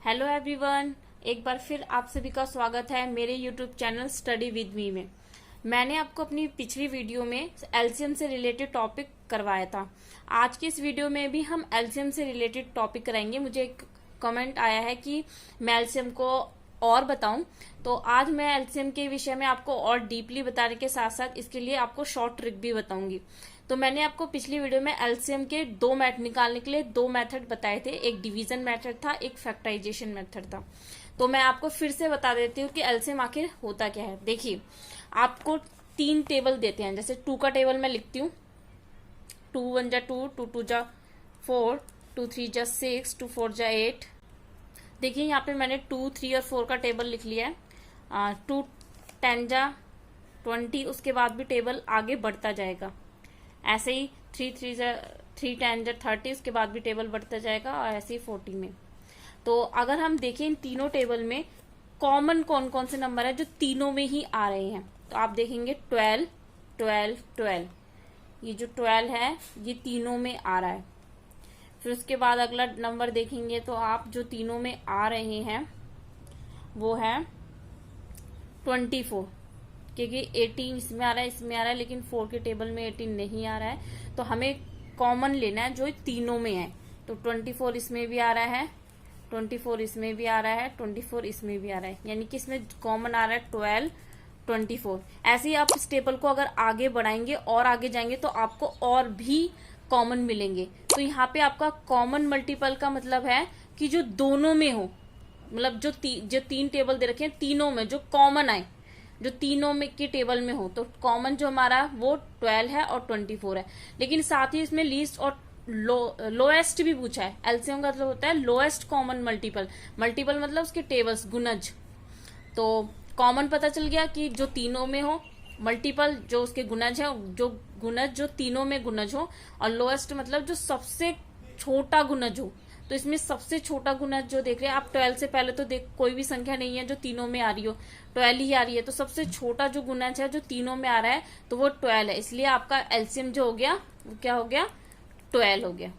Hello everyone, एक बार फिर आप सभी का स्वागत है मेरे YouTube channel study with me में। मैंने आपको अपनी पिछली वीडियो में एलसीएम से रिलेटेड टॉपिक करवाया था। आज की इस वीडियो में भी हम एलसीएम से रिलेटेड टॉपिक कराएंगे। मुझे एक कमेंट आया है कि मैं एलसीएम को और बताऊं, तो आज मैं एलसीएम के विषय में आपको और डीपली बताने के साथ साथ इसके लिए आपको शॉर्ट ट्रिक भी बताऊंगी। तो मैंने आपको पिछली वीडियो में एलसीएम के दो मैथ निकालने के लिए दो मेथड बताए थे, एक डिवीजन मेथड था, एक फैक्टराइजेशन मेथड था। तो मैं आपको फिर से बता देती हूँ कि एलसीएम आखिर होता क्या है। देखिए, आपको तीन टेबल देते हैं। जैसे 2 का टेबल मैं लिखती हूँ, 2 1 जा 2, 2 2 जा 4, 2 3 जा 6, 2 4 जा 8। देखिए यहाँ पे मैंने 2 3 और 4 का टेबल लिख लिया है। 2 10 जा 20, उसके बाद भी टेबल आगे बढ़ता जाएगा। ऐसे ही 3 10 जा 30, उसके बाद भी टेबल बढ़ता जाएगा, और ऐसे ही 40 में। तो अगर हम देखें इन तीनों टेबल में कॉमन कौन कौन से नंबर है जो तीनों में ही आ रहे हैं, तो आप देखेंगे 12 12 12। ये जो 12 है ये तीनों में आ रहा है। फिर उसके बाद अगला नंबर देखेंगे तो आप जो तीनों में आ रहे हैं वो है 24, क्योंकि 18 इसमें आ रहा है, इसमें आ रहा है, लेकिन 4 के टेबल में 18 नहीं आ रहा है। तो हमें कॉमन लेना है जो तीनों में है। तो 24 इसमें भी आ रहा है, 24 इसमें भी आ रहा है, 24 इसमें भी आ रहा है, यानी कि इसमें कॉमन आ रहा है 12 24। ऐसे ही आप इस टेबल को अगर आगे बढ़ाएंगे और आगे जाएंगे तो आपको और भी कॉमन मिलेंगे। तो यहाँ पे आपका कॉमन मल्टीपल का मतलब है कि जो दोनों में हो, मतलब जो तीन टेबल दे रखे हैं तीनों में जो कॉमन आए, जो तीनों में के टेबल में हो, तो कॉमन जो हमारा वो 12 है और 24 है। लेकिन साथ ही इसमें लीस्ट और लोएस्ट भी पूछा है। एलसीएम का मतलब होता है लोएस्ट कॉमन मल्टीपल। मल्टीपल मतलब उसके टेबल्स, गुणज। तो कॉमन पता चल गया कि जो तीनों में हो, मल्टीपल जो उसके गुणज है, जो गुणज जो तीनों में गुणज हो, और लोएस्ट मतलब जो सबसे छोटा गुणज हो। तो इसमें सबसे छोटा गुणज जो देख रहे हैं आप, 12 से पहले तो कोई भी संख्या नहीं है जो तीनों में आ रही हो, 12 ही आ रही है। तो सबसे छोटा जो गुणज है जो तीनों में आ रहा है तो वो 12 है। इसलिए आपका एलसीएम जो हो गया वो क्या हो गया, 12 हो गया।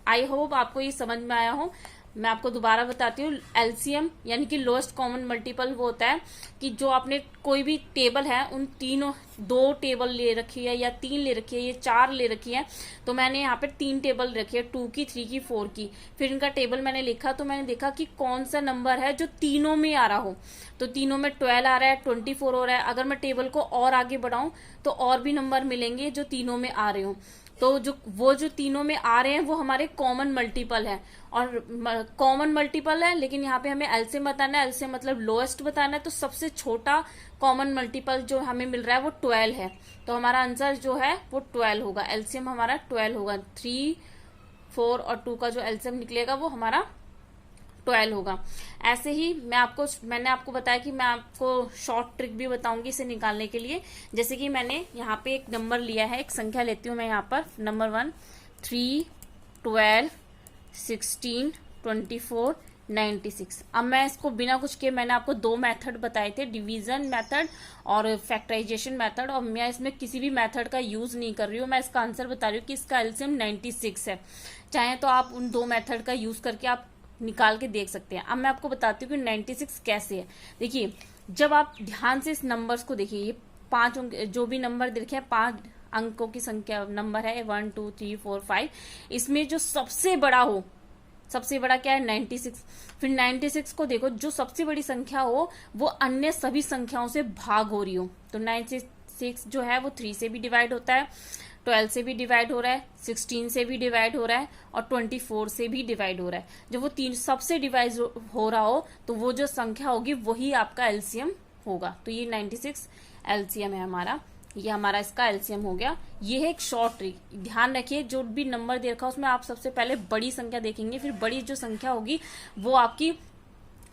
आई होप आपको ये समझ में आया हो। मैं आपको दोबारा बताती हूँ, एलसीएम यानी कि लोएस्ट कॉमन मल्टीपल वो होता है कि जो आपने कोई भी टेबल है उन तीनों, 2 टेबल ले रखी है या 3 ले रखी है या 4 ले रखी है। तो मैंने यहाँ पे 3 टेबल रखी है, 2 की, 3 की, 4 की। फिर इनका टेबल मैंने लिखा तो मैंने देखा कि कौन सा नंबर है जो तीनों में आ रहा हो। तो तीनों में 12 आ रहा है, 24 हो रहा है। अगर मैं टेबल को और आगे बढ़ाऊं तो और भी नंबर मिलेंगे जो तीनों में आ रहे हो। तो जो तीनों में आ रहे हैं वो हमारे कॉमन मल्टीपल है, और कॉमन मल्टीपल है। लेकिन यहाँ पे हमें एलसीएम बताना है, एलसीएम मतलब लोएस्ट बताना है। तो सबसे छोटा कॉमन मल्टीपल जो हमें मिल रहा है वो 12 है। तो हमारा आंसर जो है वो 12 होगा। एलसीएम हमारा 12 होगा। 3 4 और 2 का जो एलसीएम निकलेगा वो हमारा 12 होगा। ऐसे ही मैंने आपको बताया कि मैं आपको शॉर्ट ट्रिक भी बताऊंगी इसे निकालने के लिए। जैसे कि मैंने यहाँ पे एक नंबर लिया है, एक संख्या लेती हूँ मैं यहाँ पर, नंबर 1 3 12 16 24 96। अब मैं इसको बिना कुछ किए, मैंने आपको दो मेथड बताए थे, डिवीजन मेथड और फैक्टराइजेशन मेथड, और मैं इसमें किसी भी मेथड का यूज नहीं कर रही हूँ। मैं इसका आंसर बता रही हूँ कि इसका एलसीएम 96 है। चाहे तो आप उन दो मेथड का यूज करके आप निकाल के देख सकते हैं। अब मैं आपको बताती हूँ कि 96 कैसे है। देखिए, जब आप ध्यान से इस नंबर्स को देखिए, ये 5 अंक जो भी नंबर देखे हैं, 5 अंकों की संख्या नंबर है 1 2 3 4 5। इसमें जो सबसे बड़ा हो, सबसे बड़ा क्या है, 96। फिर 96 को देखो, जो सबसे बड़ी संख्या हो वो अन्य सभी संख्याओं से भाग हो रही हो। तो 96 जो है वो 3 से भी डिवाइड होता है, 12 से भी डिवाइड हो रहा है, 16 से भी डिवाइड हो रहा है, और 24 से भी डिवाइड हो रहा है। जब वो तीन सबसे डिवाइड हो रहा हो तो वो जो संख्या होगी वही आपका एलसीएम होगा। तो ये 96 एलसीएम है हमारा, ये हमारा इसका एलसीएम हो गया। ये है एक शॉर्ट ट्रिक। ध्यान रखिए, जो भी नंबर दे रखा है उसमें आप सबसे पहले बड़ी संख्या देखेंगे, फिर बड़ी जो संख्या होगी वो आपकी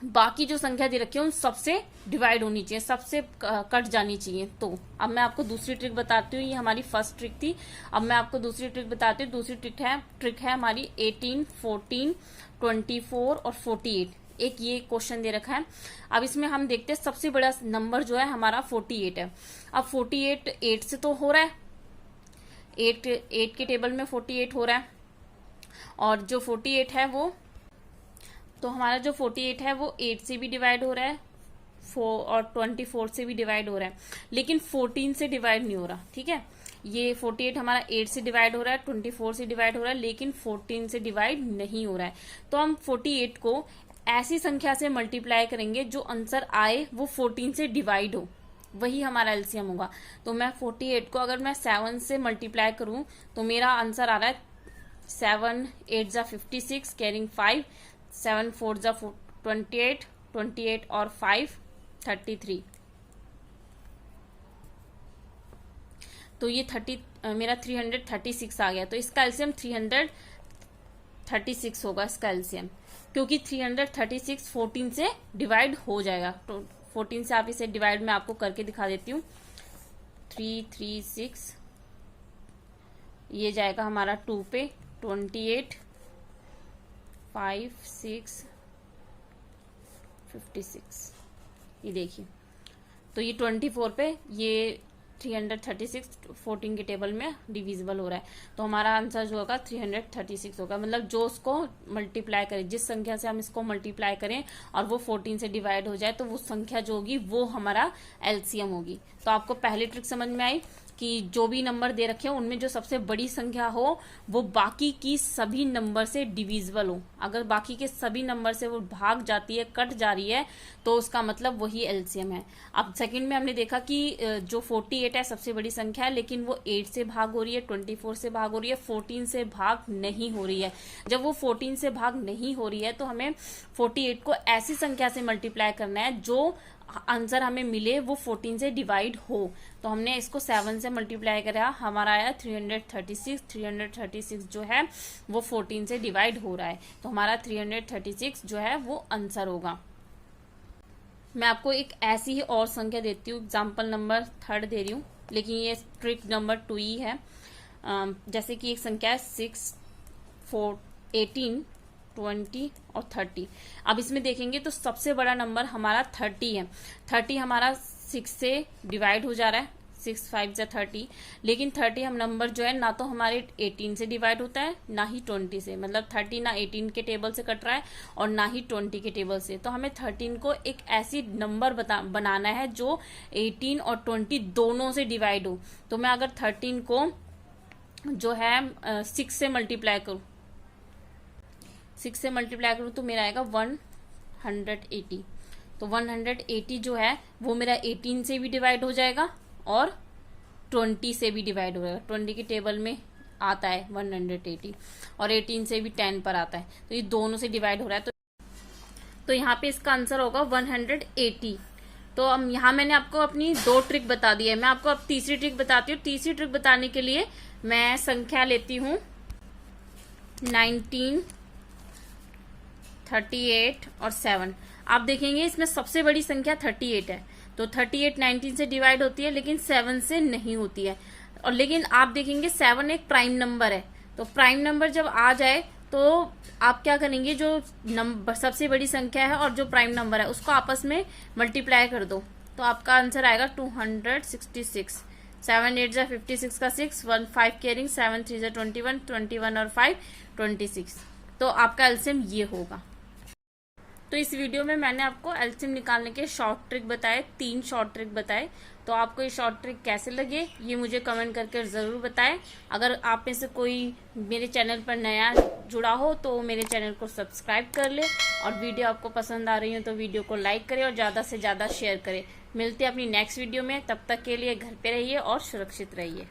बाकी जो संख्या दे रखी है उन सबसे डिवाइड होनी चाहिए, सबसे कट जानी चाहिए। तो अब मैं आपको दूसरी ट्रिक बताती हूँ। ये हमारी फर्स्ट ट्रिक थी। अब मैं आपको दूसरी ट्रिक बताती हूँ। दूसरी ट्रिक है हमारी 18 14 24 और 48। एक ये क्वेश्चन दे रखा है। अब इसमें हम देखते हैं, सबसे बड़ा नंबर जो है हमारा 48 है। अब 48 8 से तो हो रहा है, 8 के टेबल में 48 हो रहा है, और जो 48 है वो तो हमारा जो 48 है वो 8 से भी डिवाइड हो रहा है, 4 और 24 से भी डिवाइड हो रहा है, लेकिन 14 से डिवाइड नहीं हो रहा। ठीक है, ये 48 हमारा 8 से डिवाइड हो रहा है, 24 से डिवाइड हो रहा है, लेकिन 14 से डिवाइड नहीं हो रहा है। तो हम 48 को ऐसी संख्या से मल्टीप्लाई करेंगे जो आंसर आए वो 14 से डिवाइड हो, वही हमारा एलसीएम होगा। तो मैं 48 को अगर मैं 7 से मल्टीप्लाई करूं तो मेरा आंसर आ रहा है 7 8 जा 56 कैरिंग 5, 7 4 जा 28, 28 और 5 33। तो ये मेरा 336 आ गया। तो इसका एलसीएम 336 होगा इसका एलसीएम, क्योंकि 336 14 से डिवाइड हो जाएगा। तो 14 से आप इसे डिवाइड में आपको करके दिखा देती हूँ। 336 ये जाएगा हमारा 2 पे, 28 5 6 56, ये देखिए। तो ये 24 पे, ये 336 14 के टेबल में डिविजिबल हो रहा है। तो हमारा आंसर जो होगा 336 होगा। मतलब जो उसको मल्टीप्लाई करें, जिस संख्या से हम इसको मल्टीप्लाई करें और वो 14 से डिवाइड हो जाए, तो वो संख्या जो होगी वो हमारा एलसीएम होगी। तो आपको पहली ट्रिक समझ में आई कि जो भी नंबर दे रखे हो उनमें जो सबसे बड़ी संख्या हो वो बाकी की सभी नंबर से डिविजिबल हो। अगर बाकी के सभी नंबर से वो भाग जाती है, कट जा रही है, तो उसका मतलब वही एलसीएम है। अब सेकंड में हमने देखा कि जो 48 है सबसे बड़ी संख्या है, लेकिन वो 8 से भाग हो रही है, 24 से भाग हो रही है, 14 से भाग नहीं हो रही है। जब वो 14 से भाग नहीं हो रही है तो हमें 48 को ऐसी संख्या से मल्टीप्लाई करना है जो आंसर हमें मिले वो 14 से डिवाइड हो। तो हमने इसको 7 से मल्टीप्लाई करा, हमारा आया 336। 336 जो है वो 14 से डिवाइड हो रहा है, तो हमारा 336 जो है वो आंसर होगा। मैं आपको एक ऐसी ही और संख्या देती हूँ, एग्जाम्पल नंबर 3 दे रही हूँ, लेकिन ये ट्रिक नंबर 2 ही है। जैसे कि एक संख्या है 6 4 18 20 और 30। अब इसमें देखेंगे तो सबसे बड़ा नंबर हमारा 30 है। 30 हमारा 6 से डिवाइड हो जा रहा है, 6 5 जा 30, लेकिन 30 हम नंबर जो है ना तो हमारे 18 से डिवाइड होता है ना ही 20 से। मतलब 30 ना 18 के टेबल से कट रहा है और ना ही 20 के टेबल से। तो हमें 13 को एक ऐसी नंबर बनाना है जो 18 और 20 दोनों से डिवाइड हो। तो मैं अगर 13 को जो है 6 से मल्टीप्लाई करूं, 6 से मल्टीप्लाई करूं तो मेरा आएगा 180। तो 180 जो है वो मेरा 18 से भी डिवाइड हो जाएगा और 20 से भी डिवाइड हो जाएगा। 20 के टेबल में आता है 180 और 18 से भी 10 पर आता है, तो ये दोनों से डिवाइड हो रहा है। तो यहाँ पे इसका आंसर होगा 180। तो अब यहाँ मैंने आपको अपनी 2 ट्रिक बता दी है। मैं आपको अब तीसरी ट्रिक बताती हूँ। तीसरी ट्रिक बताने के लिए मैं संख्या लेती हूँ 19 38 और 7। आप देखेंगे इसमें सबसे बड़ी संख्या 38 है। तो 38 19 से डिवाइड होती है, लेकिन 7 से नहीं होती है। और लेकिन आप देखेंगे 7 एक प्राइम नंबर है। तो प्राइम नंबर जब आ जाए तो आप क्या करेंगे, जो नंबर सबसे बड़ी संख्या है और जो प्राइम नंबर है उसको आपस में मल्टीप्लाई कर दो, तो आपका आंसर आएगा 266। 7 8 जा 56 का 6, 1 5 कैरिंग, 7 3 जा 21, 21 और 5 26। तो आपका एलसीएम ये होगा। तो इस वीडियो में मैंने आपको एलसीएम निकालने के शॉर्ट ट्रिक बताए, 3 शॉर्ट ट्रिक बताए। तो आपको ये शॉर्ट ट्रिक कैसे लगे ये मुझे कमेंट करके ज़रूर बताएं। अगर आप में से कोई मेरे चैनल पर नया जुड़ा हो तो मेरे चैनल को सब्सक्राइब कर ले, और वीडियो आपको पसंद आ रही हो तो वीडियो को लाइक करें और ज़्यादा से ज़्यादा शेयर करें। मिलते हैं अपनी नेक्स्ट वीडियो में, तब तक के लिए घर पे रहिए और सुरक्षित रहिए।